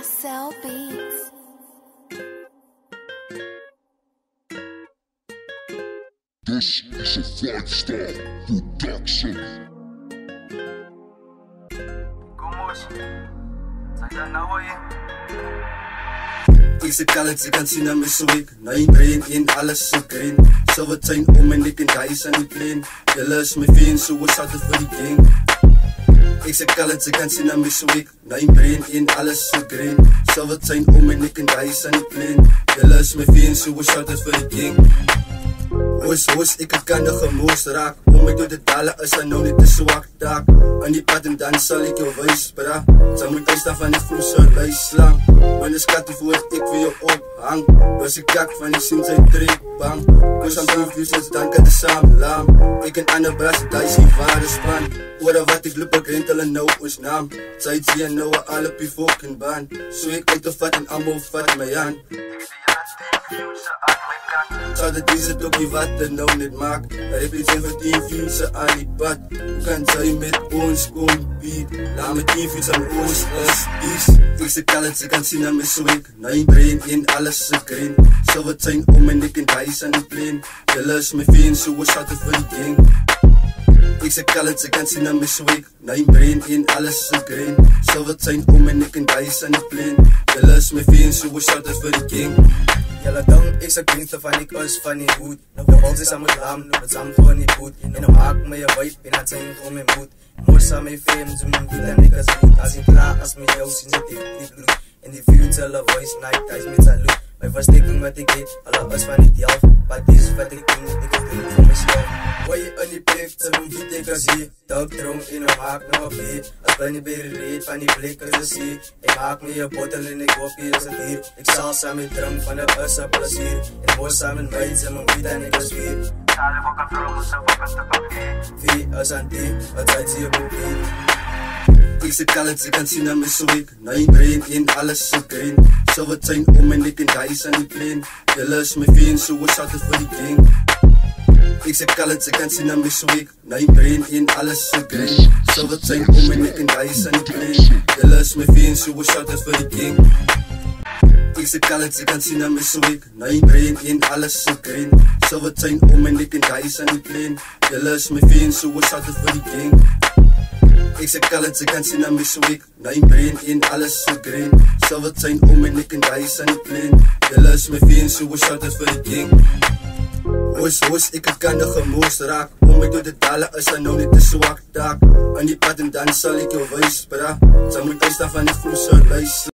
Marcel Beats. This is a 5-star production. Kumush, saya nawa Ik se kallet, ze kan zien aan mijn zweek. Na je brain in alles zo green. Zo wat zijn om en ik en daar is aan die plane. Jelle is mijn veen, zo was altijd voor die gang. Ik se kallet, ze kan zien aan mijn zweek. Na je brain in alles zo green. Zo wat zijn om en ik en daar is aan die plane. Jelle is mijn veen, zo was altijd voor die gang. Hoes, ik kan de gemoos raak. Om mij door de dalen is er nou niet te zwak taak. Aan die pad en dan zal ik jou wijs, bra. Zij moet uitstaan van die vroeger lijslang. Mijn skat die voor ik voor jou ophang. Dus ik kak van die zin zijn trek bang. Dus aan die views dan kan de samen laam. Ik en ander bras, daar is die ware span. Oor wat ik loop, ik rent hulle nou ons naam. Zij zien nou alle op die fucking baan. Zo ik uit te vat en allemaal vat my aan. Zou dat deze tokkie wat er nou net maakt. Represent voor 10 views aan die pad. Kan zij met ons compete. Laat me 10 views aan ons is iets. Ik se kallet, ze kan zien aan mijn zweek. Na je brain in alles ze green. Zo wat zijn om en ik en daar is aan die plane. Jelle is mijn veen, zo was altijd voor die gang. Ik se kallet, ze kan zien aan mijn zweek. Na je brain in alles ze green. Zo wat zijn om en ik en daar is aan die plane. Jelle is mijn veen, zo was altijd voor die gang. Jelle dong, ik zeg gangster van ik us van die hoed. De wals is aan mijn raam, het samen gewoon niet goed. En dan maak me je wife, en het zijn gewoon mijn moed. Moors aan mijn fame, zo mijn goed en ik als goed. Als ik klaar, als mijn jou zien zit die bloed. En die views, alle voice, night, thuis met salut. Mijn versteking wat ik deed, alle us van die delf. Maar dit is wat ik doe, ik doe het voor mezelf. Waar je aan die plek, ze doen niet ik als hier. Duik dronk in een haak, nog op beet. Als ben je bij de reet van die blik als je ziet. Ik maak me je botel en ik hoop je als het hier. Ik zal samen drank van de us op plezier. En mooi samen meid, ze mijn wiet en ik als weer. Alle wakker vrouw, ze wakker te papier. Wie is aan die, wat zei ze op een beat. Ik se kallet, ze kan zien aan mijn zweek. Na je brain in alles zo green. Zo wat zijn om en ik en daar is aan die plane. Jelle is mijn veen, zo was altijd voor die gang. Ik se kallet, ze kan zien aan mijn zweek. Na je brain in alles zo green. Zo wat zijn om en ik en daar is aan die plane. Jelle is mijn veen, zo was altijd voor die gang. Ik se kallet, ze kan zien aan mijn zweek. Na je brain in alles zo green. Zo wat zijn om en ik en daar is aan die plane. Jelle is mijn veen, zo was altijd voor die gang. Ik se kallet, ze kan zien aan mijn zweek. Na je brain in alles zo green. Zo wat zijn om en ik en daar is aan die plane. Jelle is mijn veen, zo was altijd voor die gang. Hoes, ik kan de gemoos raak. Om mij door de dalen is er nou niet te zwak taak. Aan die pad en dan zal ik jou wijs, bra. Zij moet uitstaan van die vroeger lijst.